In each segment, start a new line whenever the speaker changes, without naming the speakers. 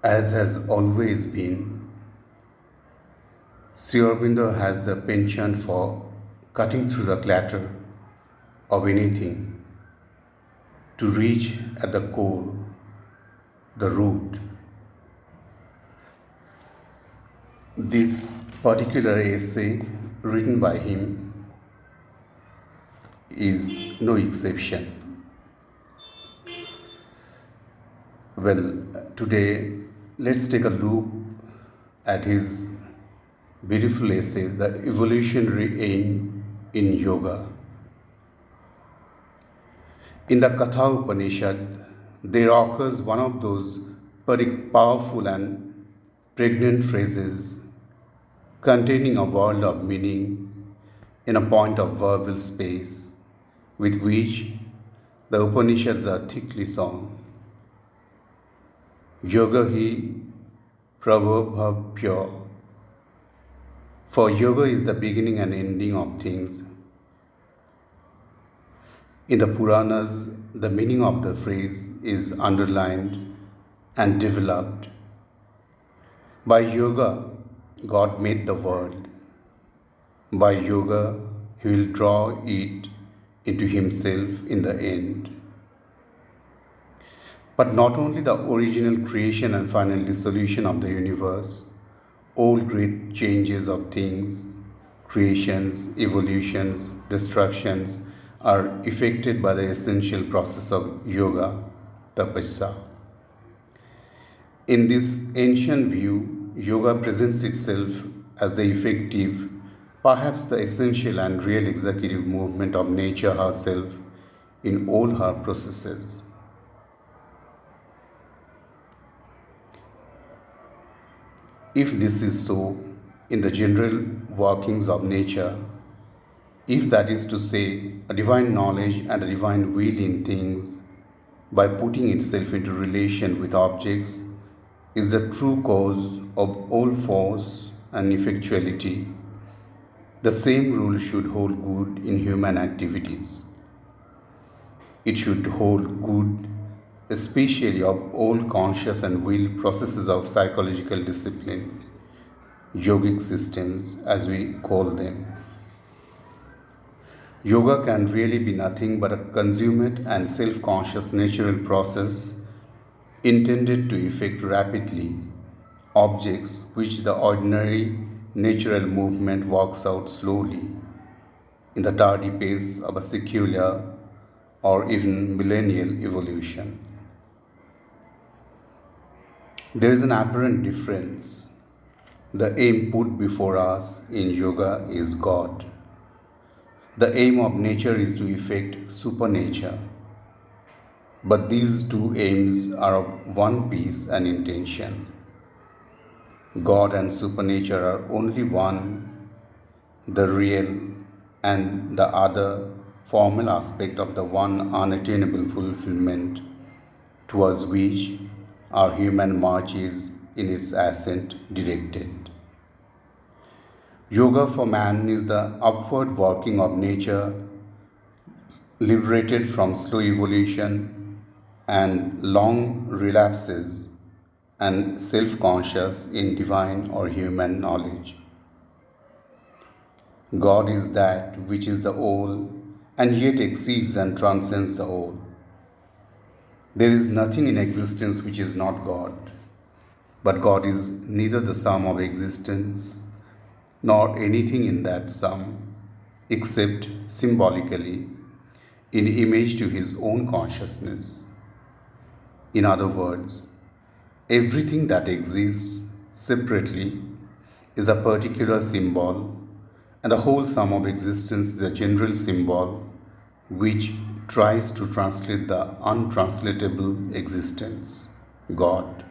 As has always been, Aurobindo has the penchant for cutting through the clatter of anything to reach at the core, the root. This particular essay written by him is no exception. Well, today let's take a look at his beautiful essay, The Evolutionary Aim in Yoga. In the Katha Upanishad, there occurs one of those powerful and pregnant phrases containing a world of meaning in a point of verbal space with which the Upanishads are thickly sown. Yoga hi prabhabhya. For yoga is the beginning and ending of things. In the Puranas, the meaning of the phrase is underlined and developed. By yoga, God made the world. By yoga, He will draw it into Himself in the end. But not only the original creation and final dissolution of the universe, all great changes of things, creations, evolutions, destructions are effected by the essential process of yoga, tapasya. In this ancient view, yoga presents itself as the effective, perhaps the essential and real executive movement of nature herself in all her processes. If this is so, in the general workings of nature, if that is to say, a divine knowledge and a divine will in things, by putting itself into relation with objects, is the true cause of all force and effectuality, the same rule should hold good in human activities. It should hold good especially of all conscious and will processes of psychological discipline, yogic systems as we call them. Yoga can really be nothing but a consummate and self-conscious natural process intended to effect rapidly objects which the ordinary natural movement works out slowly in the tardy pace of a secular or even millennial evolution. There is an apparent difference. The aim put before us in yoga is God. The aim of nature is to effect supernature. But these two aims are of one piece and intention. God and supernature are only one, the real, and the other formal aspect of the one unattainable fulfillment towards which our human march is in its ascent directed. Yoga for man is the upward working of nature, liberated from slow evolution and long relapses and self-conscious in divine or human knowledge. God is that which is the all and yet exceeds and transcends the all. There is nothing in existence which is not God, but God is neither the sum of existence nor anything in that sum, except symbolically, in image to His own consciousness. In other words, everything that exists separately is a particular symbol, and the whole sum of existence is a general symbol which tries to translate the untranslatable existence, God,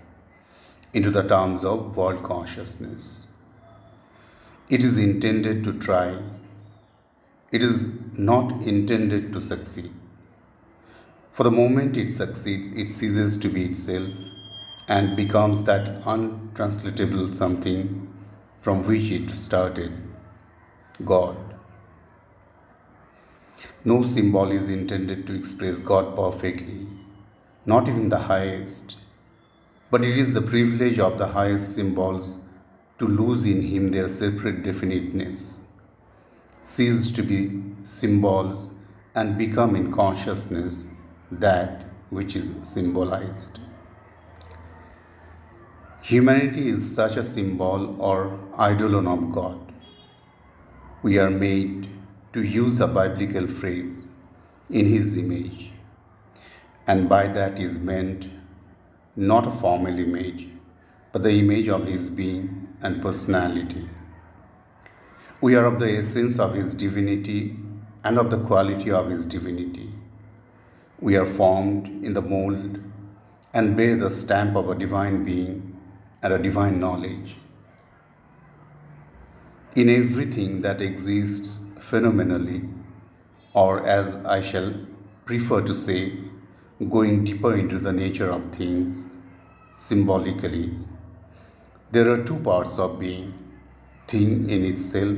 into the terms of world consciousness. It is intended to try. It is not intended to succeed. For the moment it succeeds, it ceases to be itself and becomes that untranslatable something from which it started, God. No symbol is intended to express God perfectly, not even the highest. But it is the privilege of the highest symbols to lose in him their separate definiteness, cease to be symbols, and become in consciousness that which is symbolized. Humanity is such a symbol or eidolon of God. We are made to use the biblical phrase, in His image, and by that is meant not a formal image, but the image of His being and personality. We are of the essence of His divinity and of the quality of His divinity. We are formed in the mold and bear the stamp of a divine being and a divine knowledge. In everything that exists phenomenally, or as I shall prefer to say, going deeper into the nature of things, symbolically, there are two parts of being, thing in itself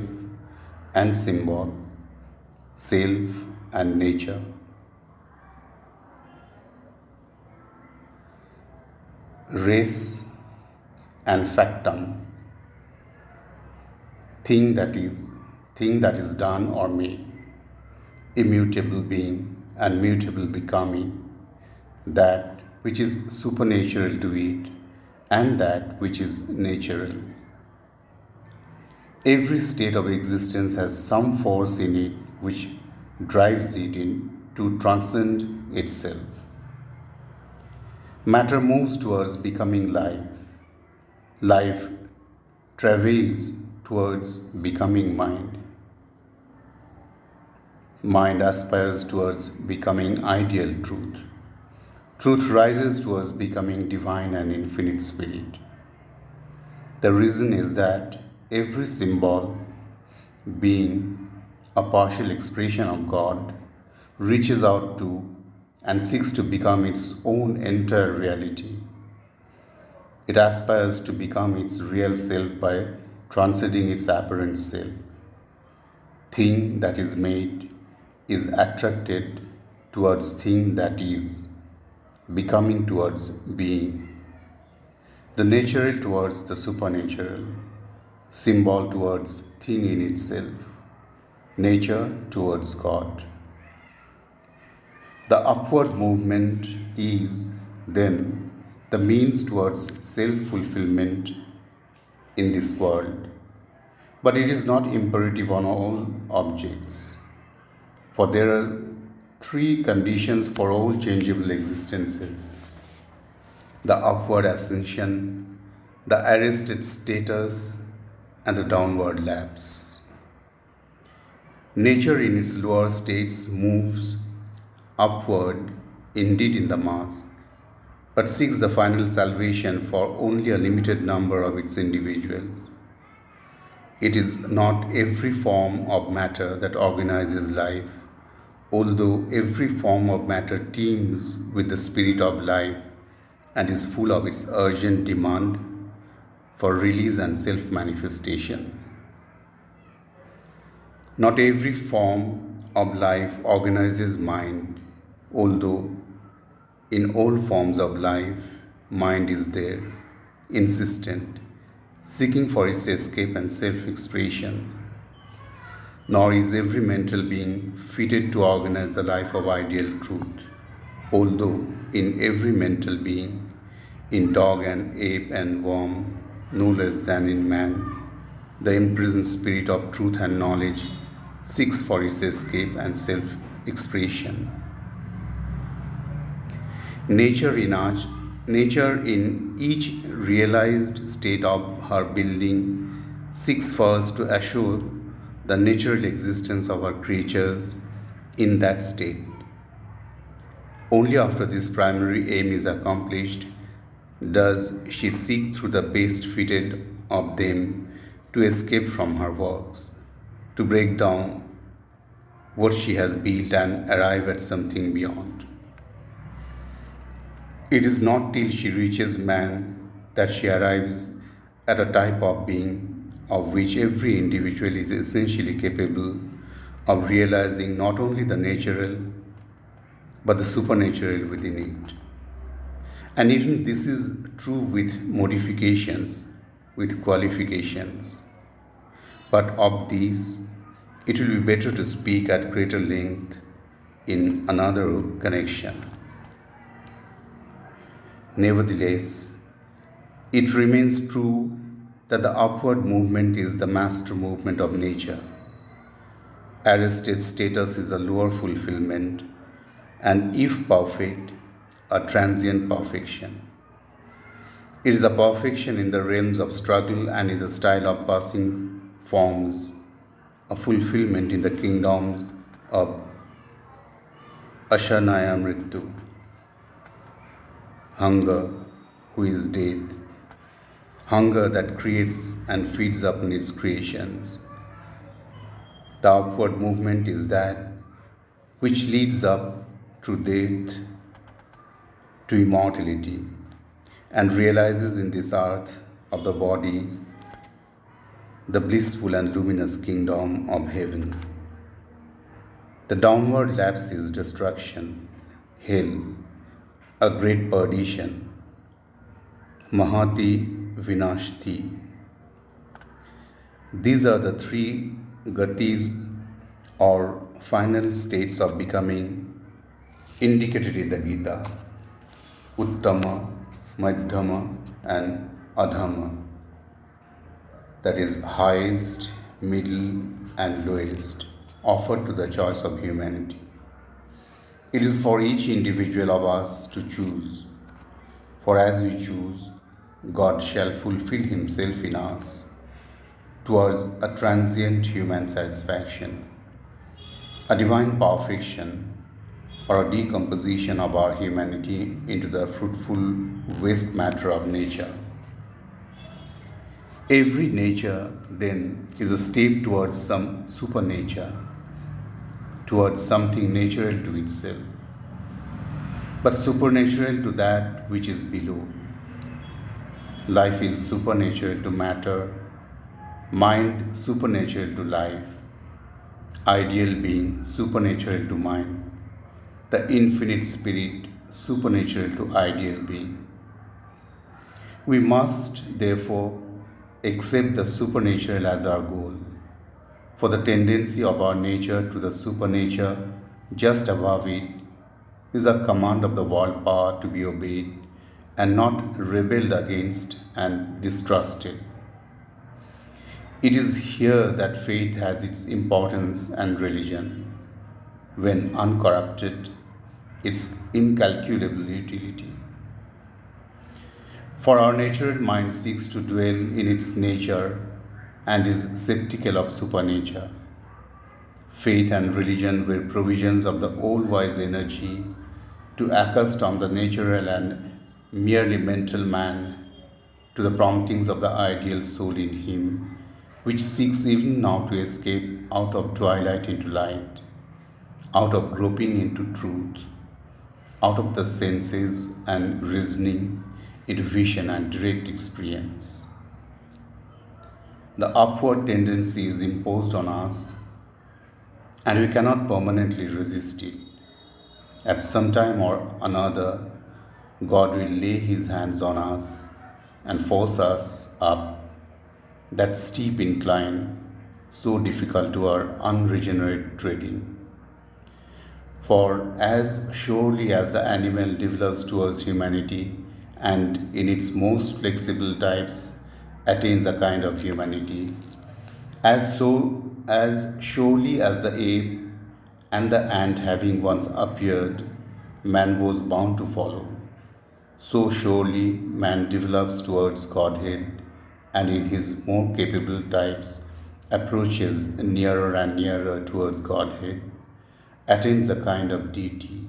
and symbol, self and nature. Res and factum, thing that is done or made, immutable being and mutable becoming, that which is supernatural to it and that which is natural. Every state of existence has some force in it which drives it in to transcend itself. Matter moves towards becoming life. Life travails towards becoming mind. Mind aspires towards becoming ideal truth. Truth rises towards becoming divine and infinite spirit. The reason is that every symbol, being a partial expression of God, reaches out to and seeks to become its own entire reality. It aspires to become its real self by transcending its apparent self. Thing that is made is attracted towards thing that is, becoming towards being, the natural towards the supernatural, symbol towards thing in itself, nature towards God. The upward movement is, then, the means towards self-fulfillment in this world, but it is not imperative on all objects, for there are three conditions for all changeable existences: the upward ascension, the arrested status, and the downward lapse. Nature in its lower states moves upward, indeed in the mass, but seeks the final salvation for only a limited number of its individuals. It is not every form of matter that organizes life, although every form of matter teems with the spirit of life and is full of its urgent demand for release and self-manifestation. Not every form of life organizes mind, although in all forms of life, mind is there, insistent, seeking for its escape and self-expression. Nor is every mental being fitted to organize the life of ideal truth, although in every mental being, in dog and ape and worm, no less than in man, the imprisoned spirit of truth and knowledge seeks for its escape and self-expression. Nature in each realized state of her building seeks first to assure the natural existence of her creatures in that state. Only after this primary aim is accomplished does she seek through the best fitted of them to escape from her works, to break down what she has built and arrive at something beyond. It is not till she reaches man that she arrives at a type of being of which every individual is essentially capable of realizing not only the natural but the supernatural within it. And even this is true with modifications, with qualifications. But of these, it will be better to speak at greater length in another connection. Nevertheless, it remains true that the upward movement is the master movement of nature. Arrested status is a lower fulfillment, and if perfect, a transient perfection. It is a perfection in the realms of struggle and in the style of passing forms, a fulfillment in the kingdoms of Ashanaya Mrityu, hunger, who is death, hunger that creates and feeds upon its creations. The upward movement is that which leads up through death to immortality and realizes in this earth of the body the blissful and luminous kingdom of heaven. The downward lapse is destruction, hell, a great perdition, Mahati Vinashti. These are the three gatis or final states of becoming indicated in the Gita: Uttama, Madhyama, and Adhama. That is highest, middle, and lowest, offered to the choice of humanity. It is for each individual of us to choose, for as we choose, God shall fulfill Himself in us towards a transient human satisfaction, a divine perfection, or a decomposition of our humanity into the fruitful waste matter of nature. Every nature, then, is a step towards some supernature, towards something natural to itself, but supernatural to that which is below. Life is supernatural to matter, mind supernatural to life, ideal being supernatural to mind, the infinite spirit supernatural to ideal being. We must, therefore, accept the supernatural as our goal, for the tendency of our nature to the supernature just above it is a command of the world power to be obeyed and not rebelled against and distrusted. It is here that faith has its importance and religion, when uncorrupted, its incalculable utility. For our natural mind seeks to dwell in its nature and is skeptical of supernature. Faith and religion were provisions of the all-wise energy to accustom the natural and merely mental man to the promptings of the ideal soul in him, which seeks even now to escape out of twilight into light, out of groping into truth, out of the senses and reasoning into vision and direct experience. The upward tendency is imposed on us, and we cannot permanently resist it. At some time or another, God will lay His hands on us and force us up that steep incline so difficult to our unregenerate treading. For as surely as the animal develops towards humanity and in its most flexible types attains a kind of humanity, as surely as the ape and the ant having once appeared, man was bound to follow, so surely man develops towards Godhead and in his more capable types approaches nearer and nearer towards Godhead, attains a kind of deity,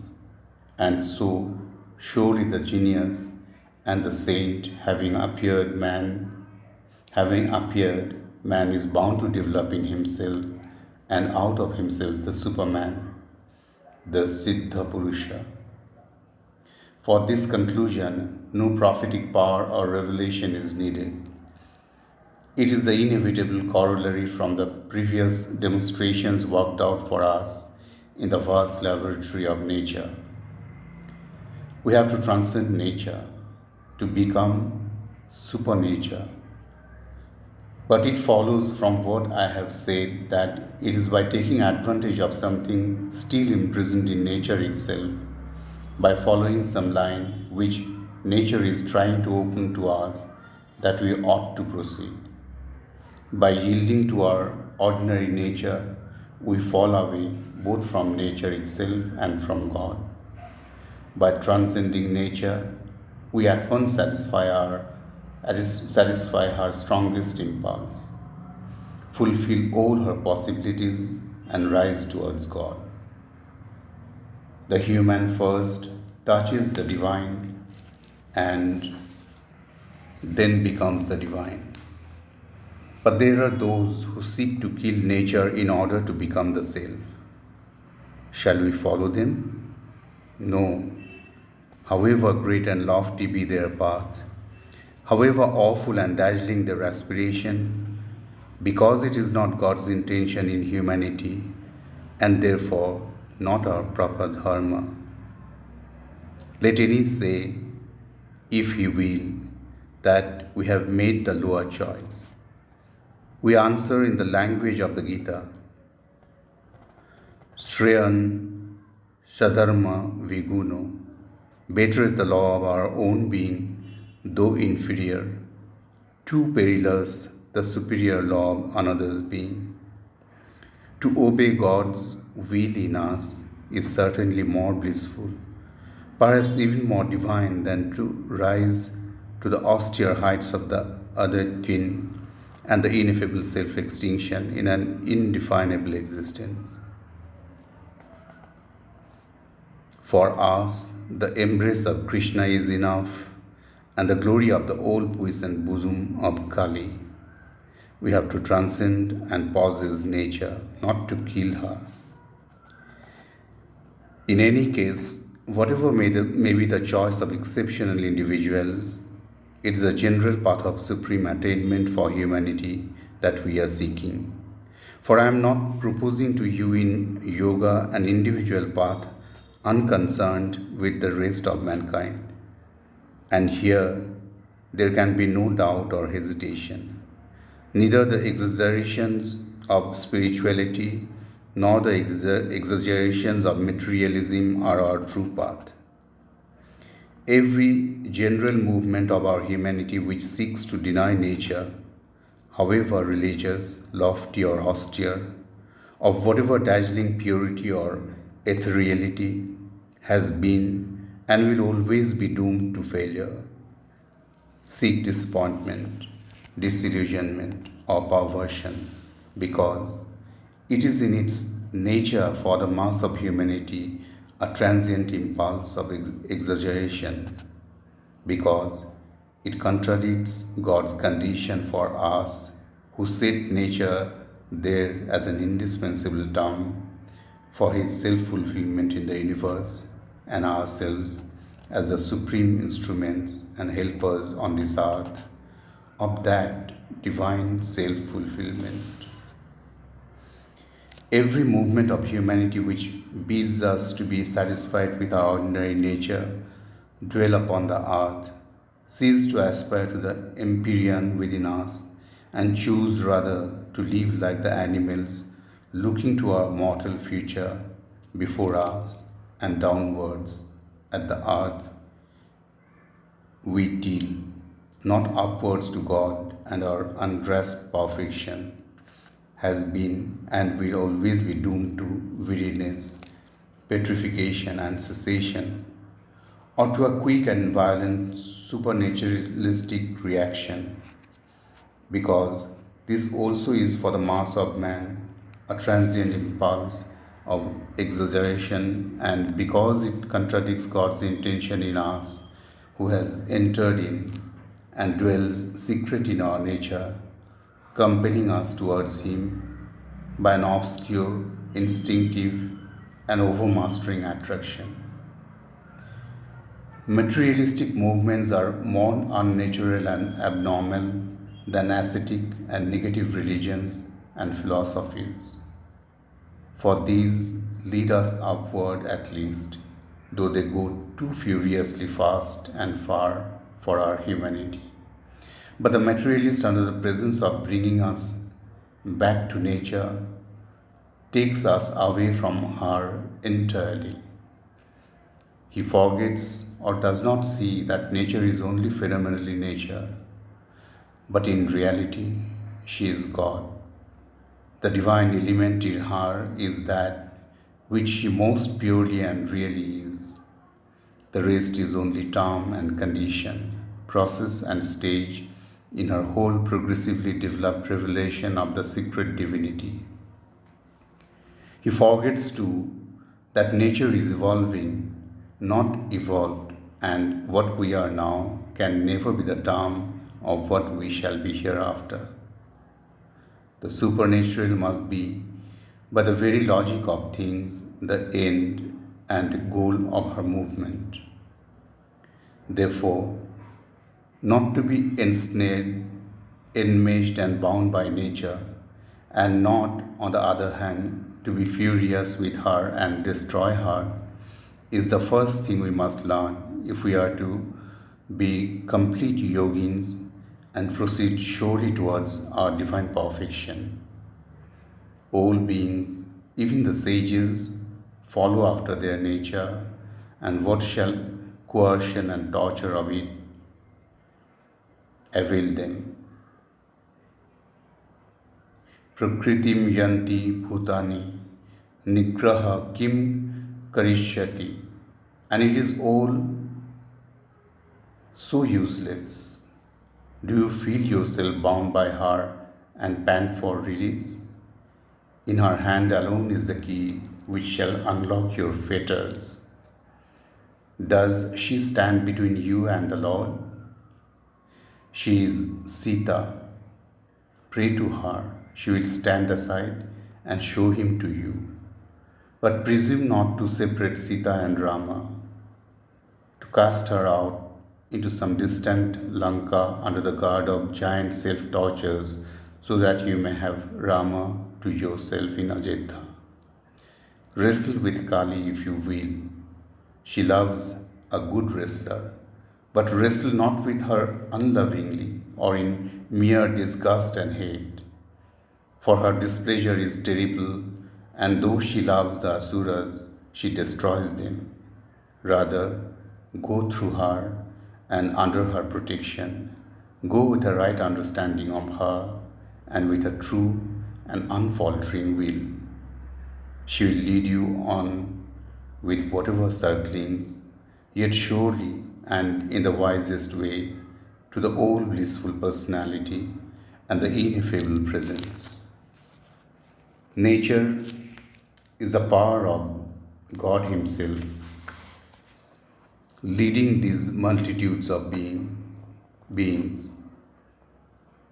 and so surely the genius and the saint having appeared, man is bound to develop in himself and out of himself the Superman, the Siddha Purusha. For this conclusion, no prophetic power or revelation is needed. It is the inevitable corollary from the previous demonstrations worked out for us in the vast laboratory of nature. We have to transcend nature, to become supernature. But it follows from what I have said that it is by taking advantage of something still imprisoned in nature itself, by following some line which nature is trying to open to us, that we ought to proceed. By yielding to our ordinary nature, we fall away both from nature itself and from God. By transcending nature, we at once satisfy her strongest impulse, fulfill all her possibilities, and rise towards God. The human first touches the divine and then becomes the divine. But there are those who seek to kill nature in order to become the self. Shall we follow them? No. However great and lofty be their path, however awful and dazzling their aspiration, because it is not God's intention in humanity, and therefore not our proper dharma. Let any say, if he will, that we have made the lower choice. We answer in the language of the Gita, Shreyan Shadharma Viguno. Better is the law of our own being, though inferior. Too perilous the superior law of another's being. To obey God's will in us is certainly more blissful, perhaps even more divine than to rise to the austere heights of the other twin and the ineffable self-extinction in an indefinable existence. For us, the embrace of Krishna is enough, and the glory of the all-puissant bosom of Kali. We have to transcend and possess nature, not to kill her. In any case, whatever may be the choice of exceptional individuals, it is a general path of supreme attainment for humanity that we are seeking. For I am not proposing to you in yoga an individual path unconcerned with the rest of mankind. And here there can be no doubt or hesitation. Neither the exaggerations of spirituality nor the exaggerations of materialism are our true path. Every general movement of our humanity which seeks to deny nature, however religious, lofty or austere, of whatever dazzling purity or ethereality, has been and will always be doomed to failure. Seek disappointment, disillusionment, or perversion, because it is in its nature for the mass of humanity a transient impulse of exaggeration, because it contradicts God's condition for us who set nature there as an indispensable term for his self-fulfillment in the universe, and ourselves as the supreme instruments and helpers on this earth of that divine self-fulfillment. Every movement of humanity which bids us to be satisfied with our ordinary nature, dwell upon the earth, cease to aspire to the empyrean within us, and choose rather to live like the animals, looking to our mortal future before us and downwards at the earth we deal, not upwards to God and our ungrasped perfection, has been and will always be doomed to weariness, petrification, and cessation, or to a quick and violent supernaturalistic reaction, because this also is for the mass of man a transient impulse of exaggeration, and because it contradicts God's intention in us, who has entered in and dwells secret in our nature, compelling us towards Him by an obscure, instinctive, and overmastering attraction. Materialistic movements are more unnatural and abnormal than ascetic and negative religions and philosophies. For these lead us upward at least, though they go too furiously fast and far, for our humanity. But the materialist, under the presence of bringing us back to nature, takes us away from her entirely. He forgets or does not see that nature is only phenomenally nature, but in reality, she is God. The divine element in her is that which she most purely and really is. The rest is only term and condition, process and stage in her whole progressively developed revelation of the secret divinity. He forgets too that nature is evolving, not evolved, and what we are now can never be the term of what we shall be hereafter. The supernatural must be, by the very logic of things, the end and goal of her movement. Therefore, not to be ensnared, enmeshed, and bound by nature, and not, on the other hand, to be furious with her and destroy her, is the first thing we must learn if we are to be complete yogins and proceed surely towards our divine perfection. All beings, even the sages, follow after their nature, and what shall coercion and torture of it avail them? Prakritim yanti bhutani nigraha kim karishyati, and it is all so useless. Do you feel yourself bound by her and pant for release? In her hand alone is the key which shall unlock your fetters. Does she stand between you and the Lord? She is Sita. Pray to her. She will stand aside and show him to you. But presume not to separate Sita and Rama, to cast her out into some distant Lanka under the guard of giant self-tortures, so that you may have Rama to yourself in Ajodhya. Wrestle with Kali if you will. She loves a good wrestler, but wrestle not with her unlovingly or in mere disgust and hate. For her displeasure is terrible, and though she loves the Asuras, she destroys them. Rather, go through her and under her protection. Go with a right understanding of her and with a true and unfaltering will. She will lead you on with whatever circlings, yet surely and in the wisest way, to the all blissful personality and the ineffable presence. Nature is the power of God Himself, leading these multitudes of beings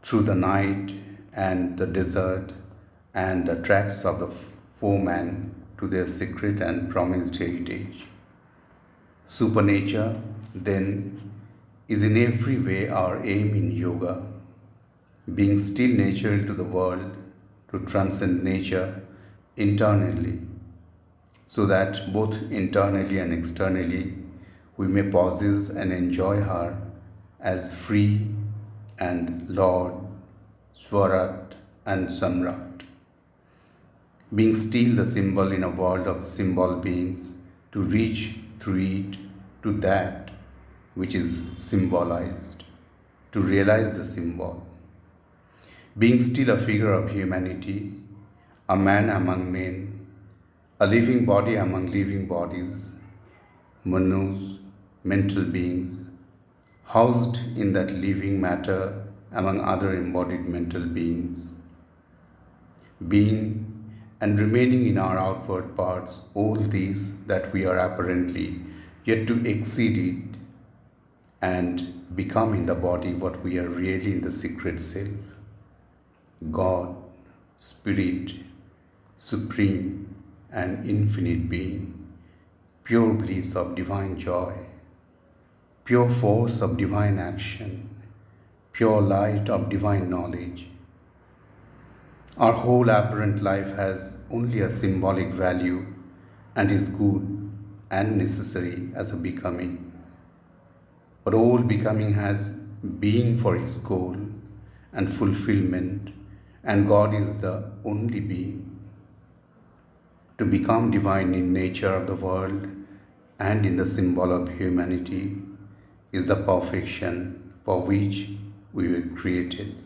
through the night and the desert and the tracks of the foeman to their secret and promised heritage. Supernature, then, is in every way our aim in yoga, being still natural to the world, to transcend nature internally, so that both internally and externally we may possess and enjoy her as free and Lord, Swarat and Samrat. Being still the symbol in a world of symbol beings, to reach through it to that which is symbolized, to realize the symbol. Being still a figure of humanity, a man among men, a living body among living bodies, manus, mental beings, housed in that living matter among other embodied mental beings. Being and remaining in our outward parts all these that we are apparently, yet to exceed it and become in the body what we are really in the secret self. God, Spirit, Supreme and Infinite Being, pure bliss of divine joy, pure force of divine action, pure light of divine knowledge. Our whole apparent life has only a symbolic value and is good and necessary as a becoming. but all becoming has being for its goal and fulfillment, and God is the only being. To become divine in nature of the world and in the symbol of humanity is the perfection for which we were created.